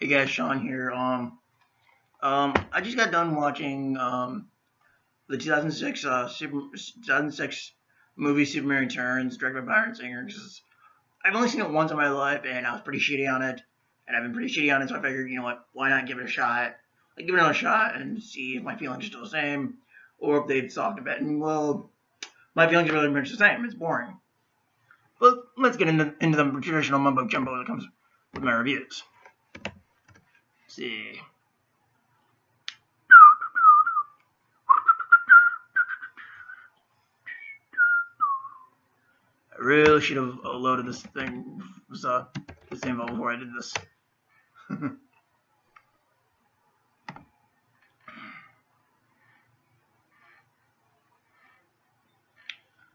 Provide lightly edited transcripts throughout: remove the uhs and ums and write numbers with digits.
Hey guys, Sean here. I just got done watching the 2006 movie Superman Returns, directed by Bryan Singer. 'Cause I've only seen it once in my life, and I was pretty shitty on it, and I've been pretty shitty on it. So I figured, you know what, why not give it a shot? Like, give it another shot and see if my feelings are still the same, or if they've softened a bit. And well, my feelings are really much the same. It's boring. But let's get into the traditional mumbo jumbo that comes with my reviews. Let's see. I really should have loaded this thing, this info before I did this.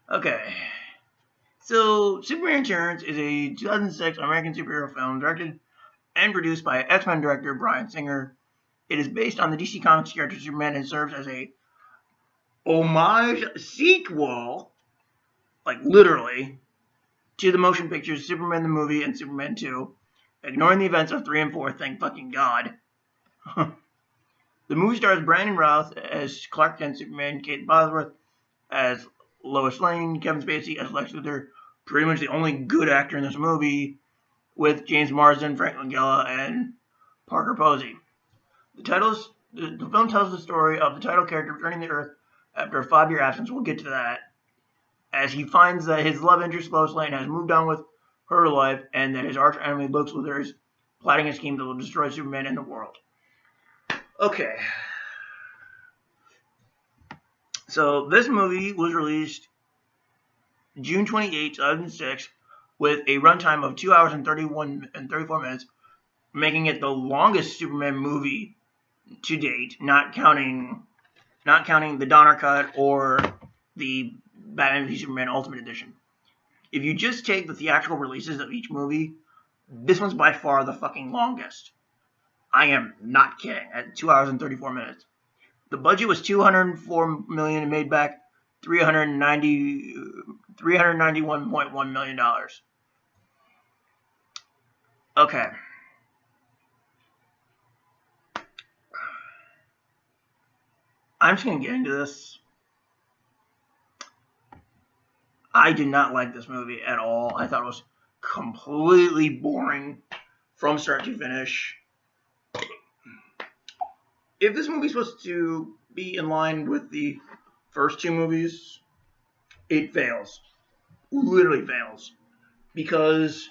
Okay. So, Superman Returns is a 2006 American superhero film directed and produced by X-Men director Bryan Singer. It is based on the DC Comics character Superman and serves as a homage sequel, like literally, to the motion pictures Superman the Movie and Superman 2, ignoring the events of 3 and 4, thank fucking God. The movie stars Brandon Routh as Clark Kent Superman, Kate Bosworth as Lois Lane, Kevin Spacey as Lex Luthor, pretty much the only good actor in this movie, with James Marsden, Frank Langella, and Parker Posey. The film tells the story of the title character returning to Earth after a 5-year absence. We'll get to that, as he finds that his love interest Lois Lane has moved on with her life, and that his arch enemy Lex Luthor is plotting a scheme that will destroy Superman and the world. Okay. So this movie was released June 28, 2006, with a runtime of 2 hours and 34 minutes, making it the longest Superman movie to date, not counting the Donner cut or the Batman v Superman Ultimate Edition. If you just take the theatrical releases of each movie, this one's by far the fucking longest. I am not kidding, at 2 hours and 34 minutes. The budget was $204 million and made back $391.1 million. Okay. I'm just going to get into this. I did not like this movie at all. I thought it was completely boring from start to finish. If this movie's supposed to be in line with the first 2 movies, it fails. Literally fails. Because,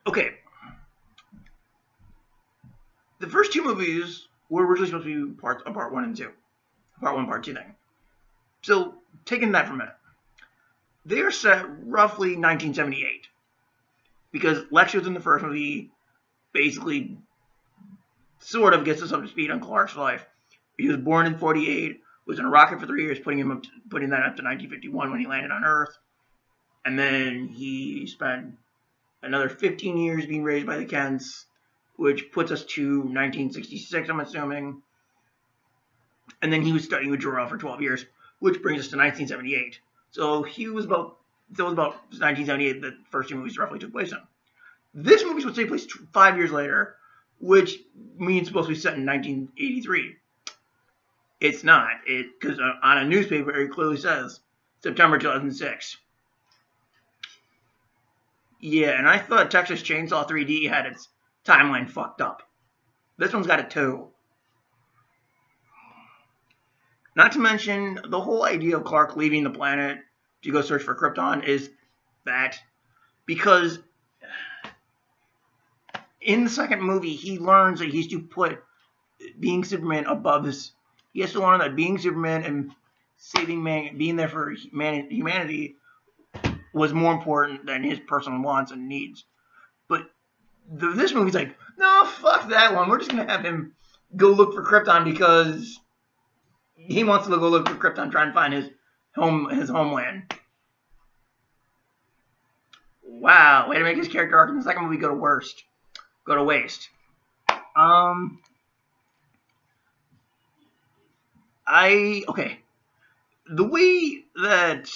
okay, the first 2 movies were originally supposed to be part 1 and 2. Part 1, part 2 thing. So, taking that for a minute. They are set roughly 1978. Because Lex Luthor in the first movie basically sort of gets us up to speed on Clark's life. He was born in 48, was in a rocket for 3 years, putting that up to 1951 when he landed on Earth. And then he spent another 15 years being raised by the Kents, which puts us to 1966, I'm assuming. And then he was studying with Jor-El for 12 years, which brings us to 1978. So it was about 1978 that the first 2 movies roughly took place in. This movie was supposed to take place 5 years later, which means it's supposed to be set in 1983. It's not. Because on a newspaper it clearly says September 2006. Yeah, and I thought Texas Chainsaw 3D had its timeline fucked up. This one's got it too. Not to mention, the whole idea of Clark leaving the planet to go search for Krypton is that because in the second movie, he learns that he's to put being Superman above this. He has to learn that being Superman and saving man, being there for humanity was more important than his personal wants and needs. But this movie's like, no, fuck that one. We're just going to have him go look for Krypton because he wants to go look for Krypton, try and find his homeland. Wow, way to make his character arc in the second movie go to waste. Okay. The way that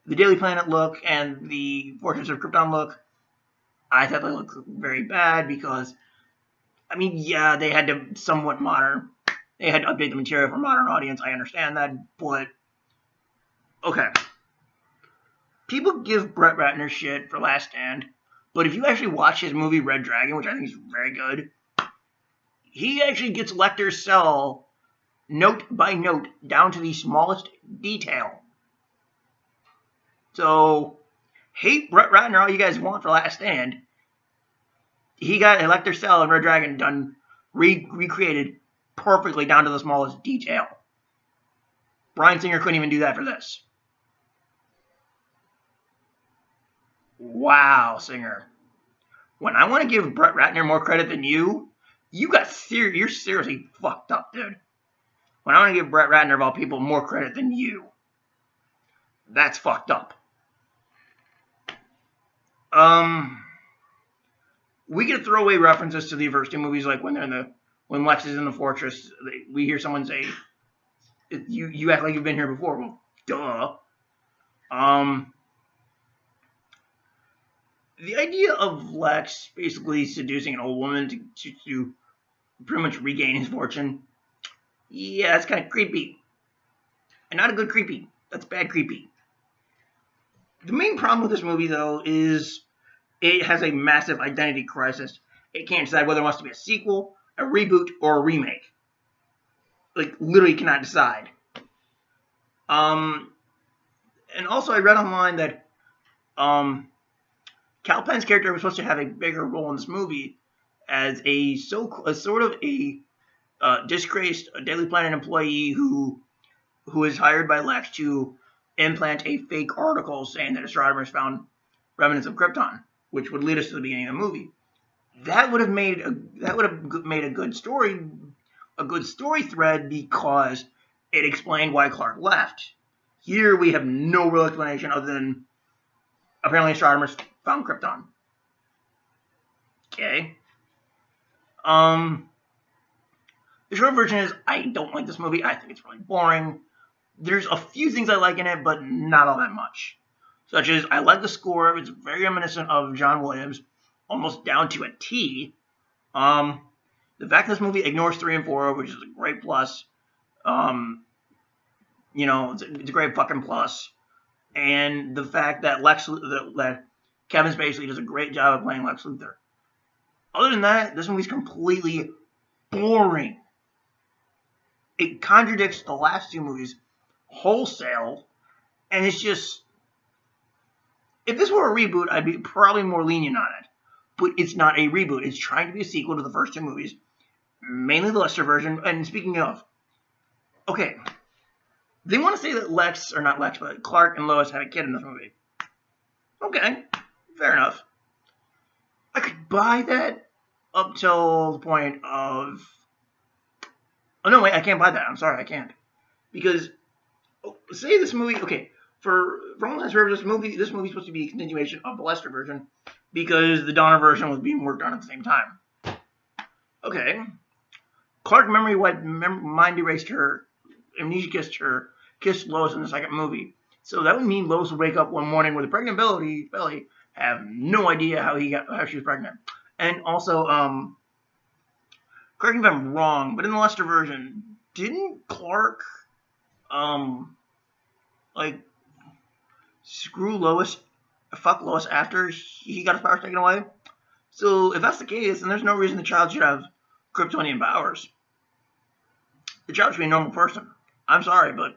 the Daily Planet look and the Fortress of Krypton look, I thought they looked very bad because I mean, yeah, they had to somewhat modern. They had to update the material for a modern audience. I understand that, but okay. People give Brett Ratner shit for Last Stand, but if you actually watch his movie Red Dragon, which I think is very good, he actually gets Lecter's cell note by note down to the smallest detail. So, hate Brett Ratner all you guys want for Last Stand. He got Lecter's cell and Red Dragon done, recreated perfectly down to the smallest detail. Bryan Singer couldn't even do that for this. Wow, Singer. When I want to give Brett Ratner more credit than you're seriously fucked up, dude. When I want to give Brett Ratner of all people more credit than you, that's fucked up. We get throwaway references to the first two movies, like when Lex is in the fortress, we hear someone say, "You act like you've been here before." Well, duh. The idea of Lex basically seducing an old woman to pretty much regain his fortune, yeah, that's kind of creepy. And not a good creepy. That's bad creepy. The main problem with this movie, though, is it has a massive identity crisis. It can't decide whether it wants to be a sequel, a reboot, or a remake. Like, literally cannot decide. And also, I read online that Kal Penn's character was supposed to have a bigger role in this movie as a sort of a disgraced Daily Planet employee who is hired by Lex to implant a fake article saying that astronomers found remnants of Krypton, which would lead us to the beginning of the movie. That would have made a good story thread because it explained why Clark left. Here we have no real explanation other than apparently astronomers found Krypton. Okay. The short version is I don't like this movie. I think it's really boring. There's a few things I like in it, but not all that much. Such as I like the score. It's very reminiscent of John Williams, almost down to a T. The fact that this movie ignores 3 and 4, which is a great plus. It's a great fucking plus. And the fact that that Kevin Spacey does a great job of playing Lex Luthor. Other than that, this movie's completely boring. It contradicts the last two movies wholesale, and it's just, if this were a reboot, I'd be probably more lenient on it. But it's not a reboot. It's trying to be a sequel to the first two movies, mainly the Lester version. And speaking of, okay, they want to say that Clark and Lois had a kid in this movie. Okay, fair enough. I could buy that up till the point of, oh no, wait, I can't buy that. I'm sorry, I can't. Because, say this movie, okay, for all intents and purposes, this movie is supposed to be a continuation of the Lester version because the Donner version was being worked on at the same time. Okay. Clark mind erased her, amnesia kissed Lois in the second movie. So that would mean Lois would wake up one morning with a pregnant belly, have no idea how she was pregnant. And also, correct me if I'm wrong, but in the Lester version, didn't Clark fuck Lois after he got his powers taken away? So if that's the case, then there's no reason the child should have Kryptonian powers. The child should be a normal person. I'm sorry, but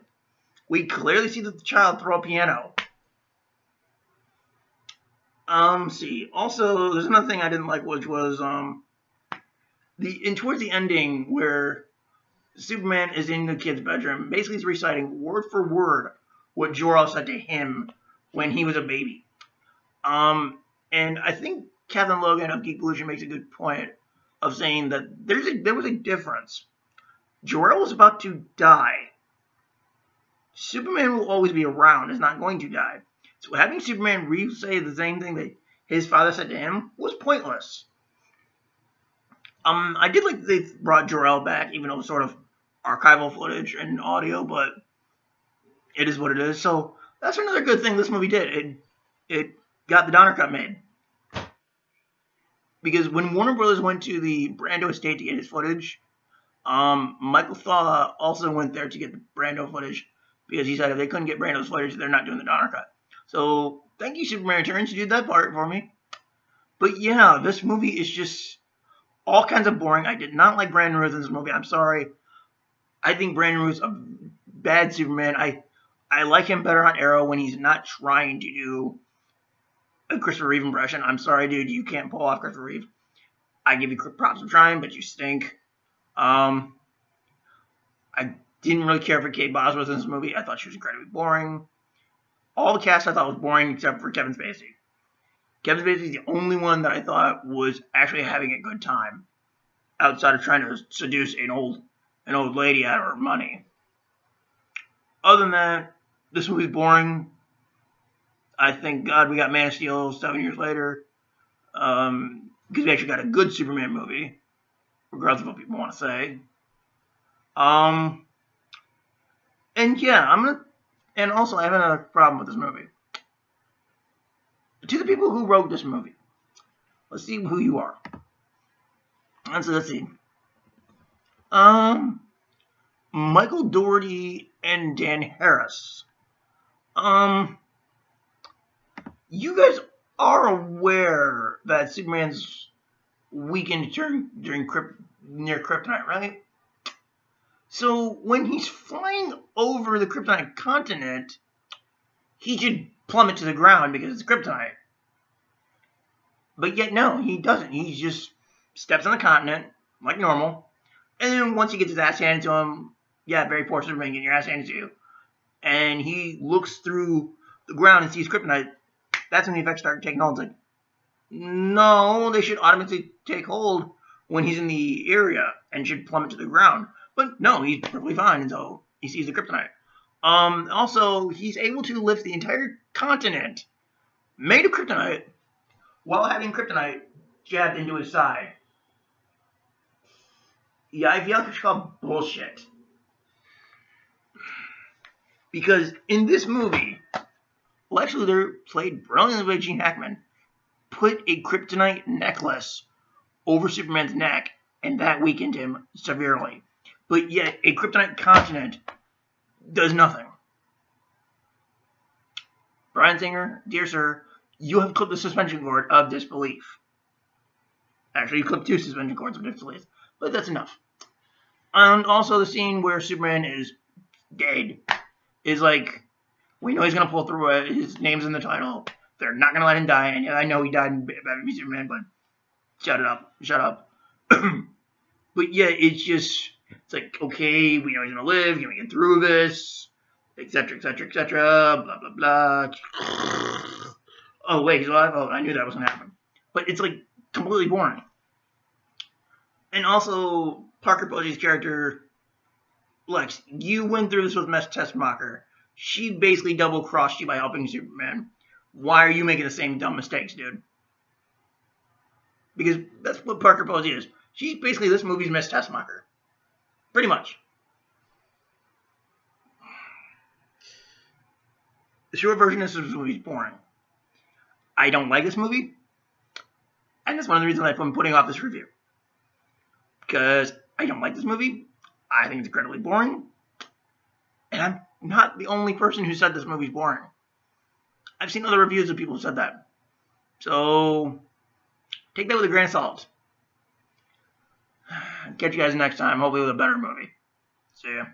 we clearly see that the child throw a piano. See. Also, there's another thing I didn't like, which was towards the ending where Superman is in the kid's bedroom. Basically, he's reciting word for word what Jor-El said to him when he was a baby. And I think Kevin Logan of Geek Pollution makes a good point of saying that there was a difference. Jor-El was about to die. Superman will always be around, is not going to die. So having Superman re-say the same thing that his father said to him was pointless. I did like that they brought Jor-El back, even though it was sort of archival footage and audio, but it is what it is. So that's another good thing this movie did. It got the Donner Cut made. Because when Warner Brothers went to the Brando estate to get his footage, Michael Thaw also went there to get the Brando footage because he said if they couldn't get Brando's footage, they're not doing the Donner cut. So thank you, Superman Returns, you did that part for me. But yeah, this movie is just all kinds of boring. I did not like Brandon Routh in this movie. I'm sorry. I think Brandon Routh's a bad Superman. I like him better on Arrow when he's not trying to do a Christopher Reeve impression. I'm sorry, dude. You can't pull off Christopher Reeve. I give you props for trying, but you stink. I didn't really care for Kate Bosworth in this movie. I thought she was incredibly boring. All the cast I thought was boring except for Kevin Spacey. Kevin Spacey is the only one that I thought was actually having a good time outside of trying to seduce an old lady out of her money. Other than that, this movie's boring. I thank God we got Man of Steel 7 years later. Because we actually got a good Superman movie, regardless of what people want to say. And yeah, and also I have another problem with this movie. To the people who wrote this movie, let's see who you are. Let's see. Michael Dougherty and Dan Harris. You guys are aware that Superman's weakened near Kryptonite, right? So when he's flying over the Kryptonite continent, he should plummet to the ground because it's Kryptonite. But yet, no, he doesn't. He just steps on the continent, like normal. And then once he gets his ass handed to him, yeah, very poor Superman getting your ass handed to you. And he looks through the ground and sees Kryptonite. That's when the effects start taking hold. It's like, no, they should automatically take hold when he's in the area and should plummet to the ground. But no, he's perfectly fine until he sees the Kryptonite. Also, he's able to lift the entire continent made of Kryptonite while having Kryptonite jabbed into his side. Yeah, I feel like it's called bullshit. Because in this movie, Lex Luthor, played brilliantly by Gene Hackman, put a Kryptonite necklace over Superman's neck, and that weakened him severely. But yet, a Kryptonite continent does nothing. Bryan Singer, dear sir, you have clipped the suspension cord of disbelief. Actually, you clipped 2 suspension cords of disbelief, but that's enough. And also the scene where Superman is dead is like, we know he's going to pull through it. His name's in the title. They're not going to let him die. And I know he died in Batman v Superman, but shut it up. Shut up. But yeah, it's like, okay, we know he's going to live. Can we get through this? Etc., etc., etc. Blah, blah, blah. Oh, wait, he's alive? Oh, I knew that was going to happen. But it's like completely boring. And also, Parker Posey's character, Lex, you went through this with Mess Tessmacher. She basically double-crossed you by helping Superman. Why are you making the same dumb mistakes, dude? Because that's what Parker Posey is. She's basically this movie's Mess Tessmacher. Pretty much. The short version of this movie is boring. I don't like this movie. And that's one of the reasons I'm putting off this review. Because I don't like this movie. I think it's incredibly boring. And I'm not the only person who said this movie's boring. I've seen other reviews of people who said that. So, take that with a grain of salt. Catch you guys next time, hopefully with a better movie. See ya.